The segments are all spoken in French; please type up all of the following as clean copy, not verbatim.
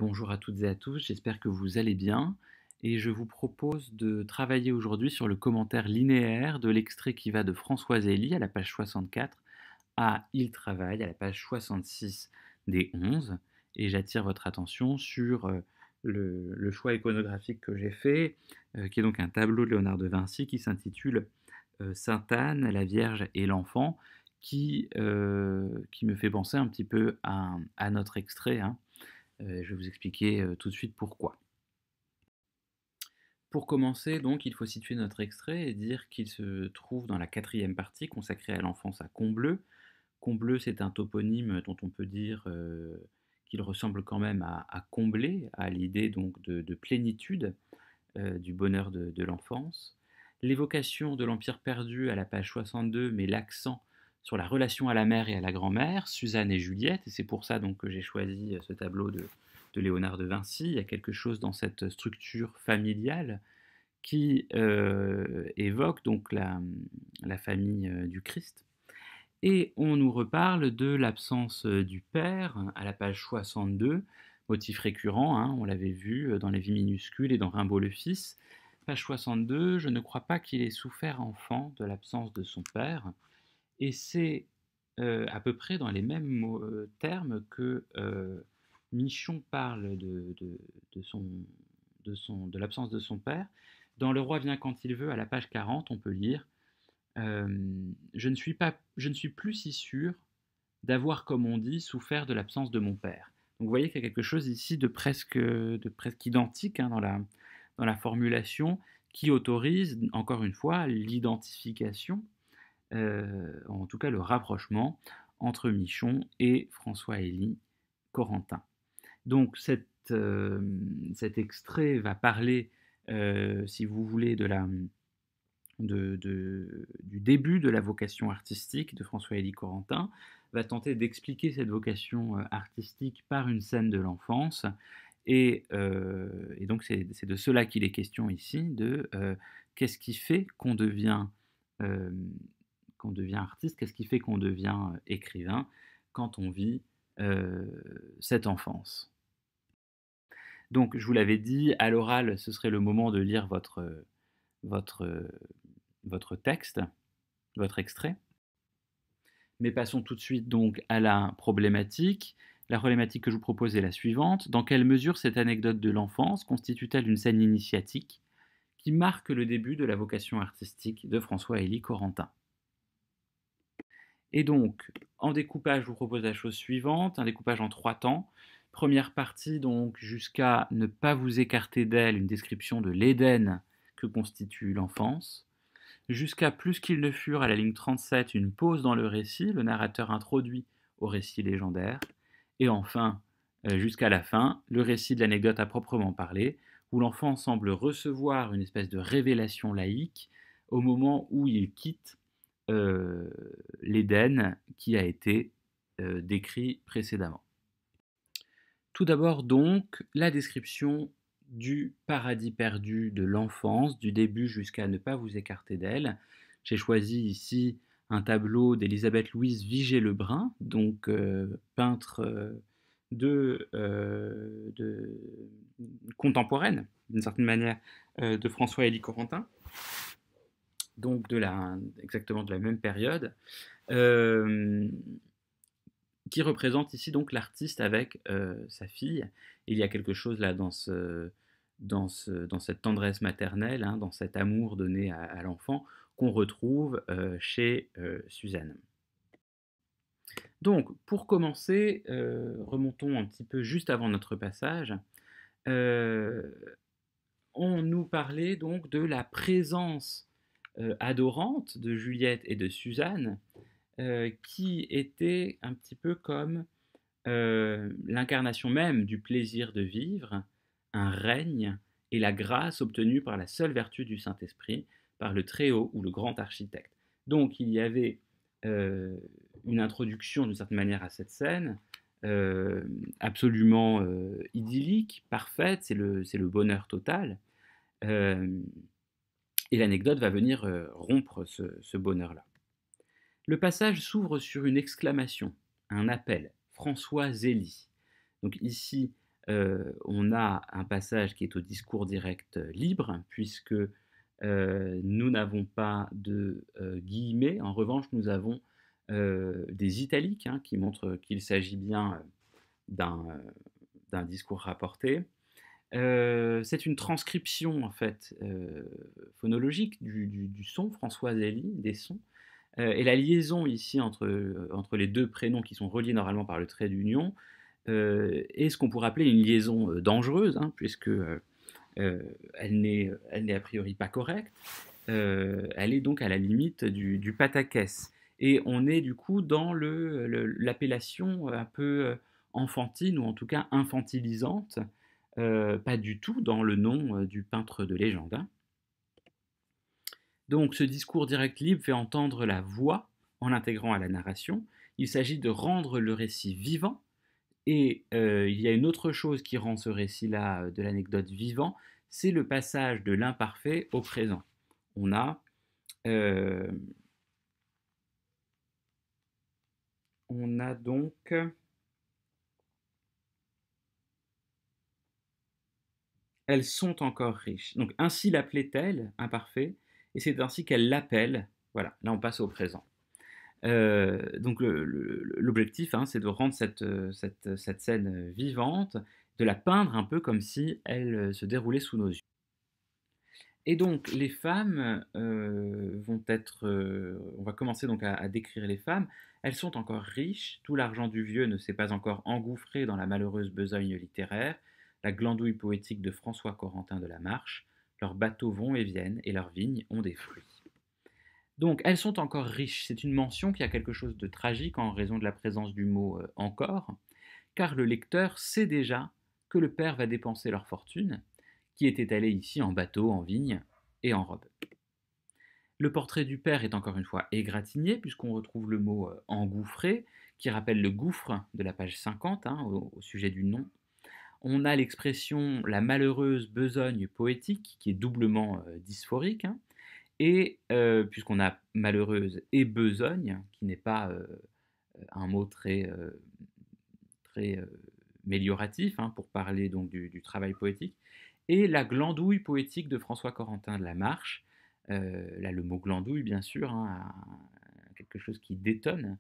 Bonjour à toutes et à tous, j'espère que vous allez bien et je vous propose de travailler aujourd'hui sur le commentaire linéaire de l'extrait qui va de Françoise Elie à la page 64 à Il travaille à la page 66 des 11 et j'attire votre attention sur le choix iconographique que j'ai fait, qui est donc un tableau de Léonard de Vinci qui s'intitule Sainte Anne, la Vierge et l'Enfant, qui me fait penser un petit peu à notre extrait, hein. Je vais vous expliquer tout de suite pourquoi. Pour commencer, donc, il faut situer notre extrait et dire qu'il se trouve dans la quatrième partie consacrée à l'enfance à Combleu. Combleu, c'est un toponyme dont on peut dire qu'il ressemble quand même à combler, à l'idée donc de plénitude du bonheur de l'enfance. L'évocation de l'Empire perdu à la page 62 met l'accent sur la relation à la mère et à la grand-mère, Suzanne et Juliette, et c'est pour ça donc que j'ai choisi ce tableau de Léonard de Vinci. Il y a quelque chose dans cette structure familiale qui évoque donc la famille du Christ. Et on nous reparle de l'absence du père à la page 62, motif récurrent, hein, on l'avait vu dans Les Vies minuscules et dans Rimbaud le fils. Page 62, je ne crois pas qu'il ait souffert enfant de l'absence de son père. Et c'est à peu près dans les mêmes termes que Michon parle de l'absence de son père. Dans Le roi vient quand il veut, à la page 40, on peut lire je ne suis plus si sûr d'avoir, comme on dit, souffert de l'absence de mon père. Donc vous voyez qu'il y a quelque chose ici de presque identique, hein, dans la formulation qui autorise, encore une fois, l'identification, en tout cas le rapprochement entre Michon et François-Élie Corentin. Donc cet extrait va parler, si vous voulez, du début de la vocation artistique de François-Élie Corentin, va tenter d'expliquer cette vocation artistique par une scène de l'enfance. Et donc c'est de cela qu'il est question ici, de qu'est-ce qui fait euh, qu'on devient artiste, qu'est-ce qui fait qu'on devient écrivain quand on vit euh, cette enfance. Donc je vous l'avais dit, à l'oral, ce serait le moment de lire votre, votre texte, votre extrait. Mais passons tout de suite donc à la problématique. La problématique que je vous propose est la suivante. Dans quelle mesure cette anecdote de l'enfance constitue-t-elle une scène initiatique qui marque le début de la vocation artistique de François-Élie Corentin? Et donc, en découpage, je vous propose la chose suivante, un découpage en 3 temps. Première partie, donc, jusqu'à ne pas vous écarter d'elle, une description de l'Éden que constitue l'enfance. Jusqu'à plus qu'ils ne furent, à la ligne 37, une pause dans le récit, le narrateur introduit au récit légendaire. Et enfin, jusqu'à la fin, le récit de l'anecdote à proprement parler, où l'enfant semble recevoir une espèce de révélation laïque au moment où il quitte l'Éden qui a été décrit précédemment. Tout d'abord donc, la description du paradis perdu de l'enfance, du début jusqu'à ne pas vous écarter d'elle. J'ai choisi ici un tableau d'Élisabeth Louise Vigée-Lebrun, donc peintre de contemporaine, d'une certaine manière, de François-Élie Corentin, donc exactement de la même période, qui représente ici donc l'artiste avec sa fille. Il y a quelque chose là dans cette tendresse maternelle, hein, dans cet amour donné à l'enfant qu'on retrouve chez Suzanne. Donc, pour commencer, remontons un petit peu juste avant notre passage. Euh, on nous parlait donc de la présence adorante de Juliette et de Suzanne, qui était un petit peu comme l'incarnation même du plaisir de vivre, un règne et la grâce obtenue par la seule vertu du Saint-Esprit, par le Très-Haut ou le grand architecte. Donc il y avait une introduction d'une certaine manière à cette scène, absolument idyllique, parfaite, c'est le bonheur total. Et l'anecdote va venir rompre ce bonheur-là. Le passage s'ouvre sur une exclamation, un appel. François Zélie. Donc ici, on a un passage qui est au discours direct libre, puisque nous n'avons pas de guillemets. En revanche, nous avons des italiques, hein, qui montrent qu'il s'agit bien d'un d'un discours rapporté. C'est une transcription en fait phonologique du son, Françoise Elie, des sons. Et la liaison ici entre les deux prénoms qui sont reliés normalement par le trait d'union est ce qu'on pourrait appeler une liaison dangereuse, hein, puisque elle n'est a priori pas correcte. Elle est donc à la limite du pataquès. Et on est du coup dans l'appellation un peu enfantine, ou en tout cas infantilisante, pas du tout dans le nom du peintre de légende, hein. Donc ce discours direct libre fait entendre la voix en l'intégrant à la narration. Il s'agit de rendre le récit vivant. Et il y a une autre chose qui rend ce récit-là de l'anecdote vivant, c'est le passage de l'imparfait au présent. On a, euh, on a donc elles sont encore riches. Donc ainsi l'appelait-elle, imparfait, et c'est ainsi qu'elle l'appelle. Voilà, là on passe au présent. Donc l'objectif, hein, c'est de rendre cette scène vivante, de la peindre un peu comme si elle se déroulait sous nos yeux. Et donc les femmes vont être, on va commencer donc à décrire les femmes. Elles sont encore riches, tout l'argent du vieux ne s'est pas encore engouffré dans la malheureuse besogne littéraire, la glandouille poétique de François Corentin de la Marche, leurs bateaux vont et viennent et leurs vignes ont des fruits. Donc elles sont encore riches, c'est une mention qui a quelque chose de tragique en raison de la présence du mot encore, car le lecteur sait déjà que le père va dépenser leur fortune, qui est étalée ici en bateau, en vigne et en robe. Le portrait du père est encore une fois égratigné, puisqu'on retrouve le mot engouffré, qui rappelle le gouffre de la page 50, hein, au sujet du nom. On a l'expression la malheureuse besogne poétique, qui est doublement dysphorique, hein, et puisqu'on a malheureuse et besogne, qui n'est pas un mot très mélioratif, hein, pour parler donc du travail poétique, et la glandouille poétique de François Corentin de la Marche. Là, le mot glandouille, bien sûr, hein, a quelque chose qui détonne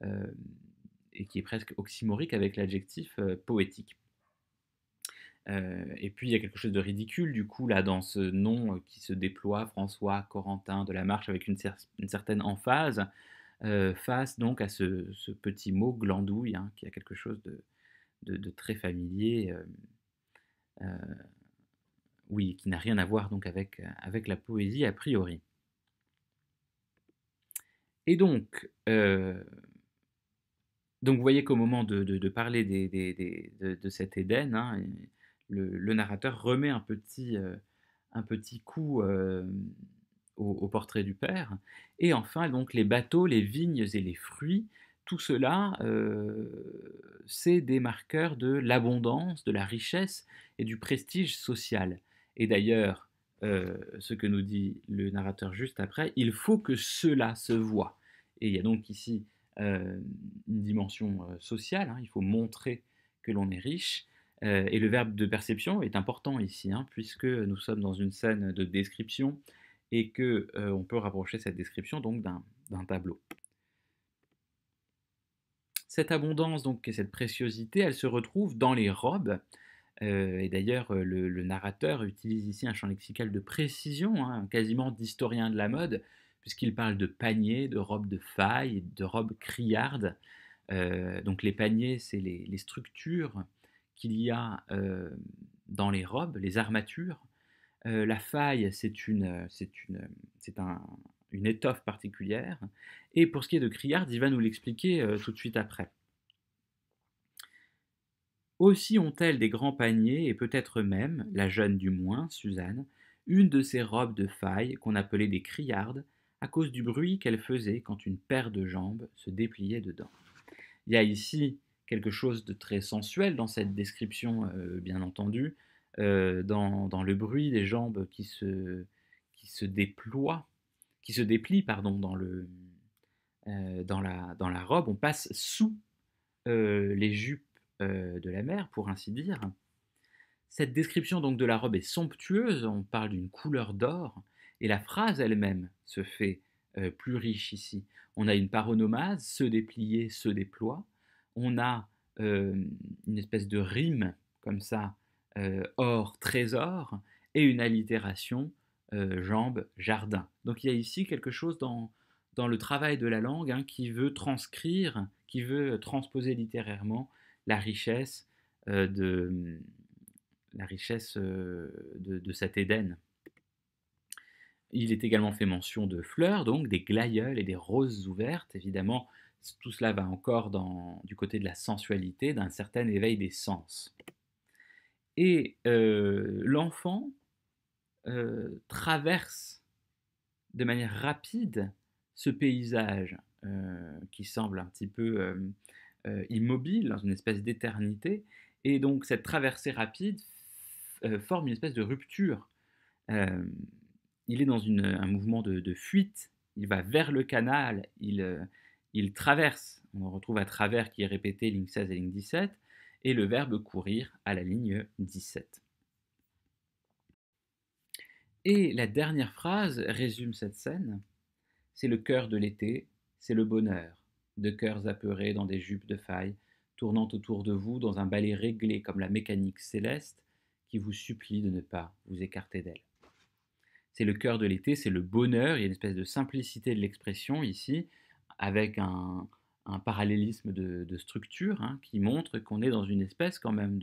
euh, et qui est presque oxymorique avec l'adjectif poétique. Et puis il y a quelque chose de ridicule du coup là dans ce nom qui se déploie, François Corentin de la Marche, avec une certaine emphase, face donc à ce petit mot glandouille, hein, qui a quelque chose de très familier, euh, oui, qui n'a rien à voir donc avec la poésie a priori. Et donc vous voyez qu'au moment de parler de cet Éden, hein, le narrateur remet un petit coup au portrait du père. Et enfin, donc les bateaux, les vignes et les fruits, tout cela, c'est des marqueurs de l'abondance, de la richesse et du prestige social. Et d'ailleurs, ce que nous dit le narrateur juste après, il faut que cela se voie. Et il y a donc ici une dimension sociale, hein, il faut montrer que l'on est riche. Et le verbe de perception est important ici, hein, puisque nous sommes dans une scène de description et que on peut rapprocher cette description donc d'un tableau. Cette abondance donc et cette préciosité, elle se retrouve dans les robes. Et d'ailleurs, le narrateur utilise ici un champ lexical de précision, hein, quasiment d'historien de la mode, puisqu'il parle de paniers, de robes de faille, de robes criardes. Donc les paniers, c'est les structures qu'il y a dans les robes, les armatures. La faille, une étoffe particulière. Et pour ce qui est de criarde, il va nous l'expliquer tout de suite après. Aussi ont-elles des grands paniers, et peut-être même, la jeune du moins, Suzanne, une de ces robes de faille qu'on appelait des criardes, à cause du bruit qu'elle faisait quand une paire de jambes se dépliait dedans. Il y a ici quelque chose de très sensuel dans cette description, bien entendu, dans le bruit des jambes qui se déploient, qui se déplient, pardon, dans la robe. On passe sous les jupes de la mère, pour ainsi dire. Cette description donc de la robe est somptueuse, on parle d'une couleur d'or, et la phrase elle-même se fait plus riche ici. On a une paronomase, se déplier, se déploie. On a une espèce de rime comme ça, or, trésor, et une allitération, jambe, jardin. Donc il y a ici quelque chose dans le travail de la langue hein, qui veut transcrire, qui veut transposer littérairement la richesse de de cet Éden. Il est également fait mention de fleurs, donc des glaïeuls et des roses ouvertes. Évidemment, tout cela va encore du côté de la sensualité, d'un certain éveil des sens. Et l'enfant traverse de manière rapide ce paysage qui semble un petit peu immobile, dans une espèce d'éternité. Et donc cette traversée rapide forme une espèce de rupture. Euh, il est dans un mouvement de fuite, il va vers le canal, il traverse, on le retrouve à travers qui est répété ligne 16 et ligne 17, et le verbe courir à la ligne 17. Et la dernière phrase résume cette scène, c'est le cœur de l'été, c'est le bonheur, de cœurs apeurés dans des jupes de faille, tournant autour de vous dans un balai réglé comme la mécanique céleste qui vous supplie de ne pas vous écarter d'elle. C'est le cœur de l'été, c'est le bonheur, il y a une espèce de simplicité de l'expression ici, avec un parallélisme de structure hein, qui montre qu'on est dans une espèce quand même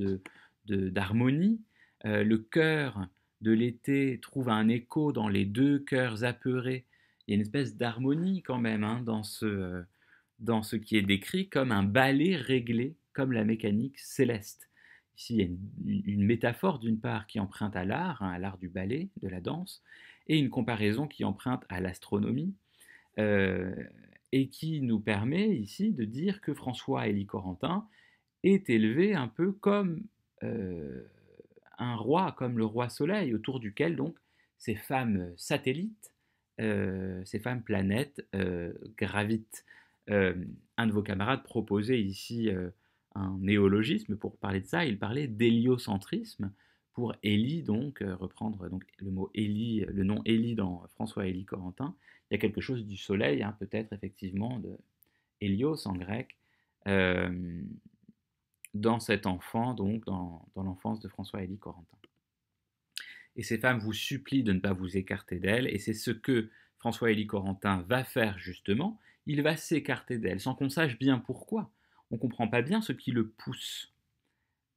d'harmonie. Le cœur de l'été trouve un écho dans les deux cœurs apeurés. Il y a une espèce d'harmonie quand même hein, dans ce qui est décrit comme un ballet réglé, comme la mécanique céleste. Ici, il y a une métaphore d'une part qui emprunte à l'art, hein, à l'art du ballet, de la danse, et une comparaison qui emprunte à l'astronomie, euh, et qui nous permet ici de dire que François-Élie Corentin est élevé un peu comme euh, un roi, comme le roi Soleil, autour duquel donc ces femmes satellites, ces femmes planètes gravitent. Un de vos camarades proposait ici un néologisme pour parler de ça, il parlait d'héliocentrisme pour Élie, donc reprendre donc, le mot Élie, le nom Élie dans François-Élie Corentin. Il y a quelque chose du soleil, hein, peut-être effectivement, de Hélios en grec, euh, dans cet enfant, donc dans l'enfance de François-Élie Corentin. Et ces femmes vous supplient de ne pas vous écarter d'elles, et c'est ce que François-Élie Corentin va faire justement, il va s'écarter d'elles, sans qu'on sache bien pourquoi. On ne comprend pas bien ce qui le pousse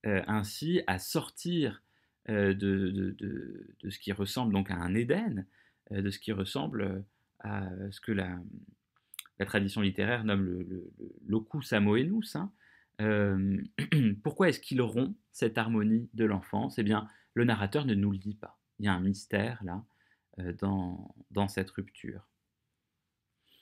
ainsi à sortir de ce qui ressemble donc à un Éden, de ce qui ressemble à ce que la tradition littéraire nomme le locus amoenus. Hein. Euh, Pourquoi est-ce qu'il rompt cette harmonie de l'enfance? Eh bien, le narrateur ne nous le dit pas. Il y a un mystère là dans cette rupture.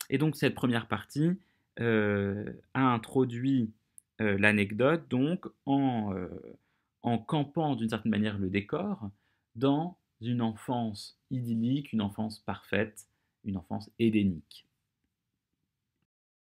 Et donc cette première partie a introduit l'anecdote donc en campant d'une certaine manière le décor dans une enfance idyllique, une enfance parfaite, une enfance édénique.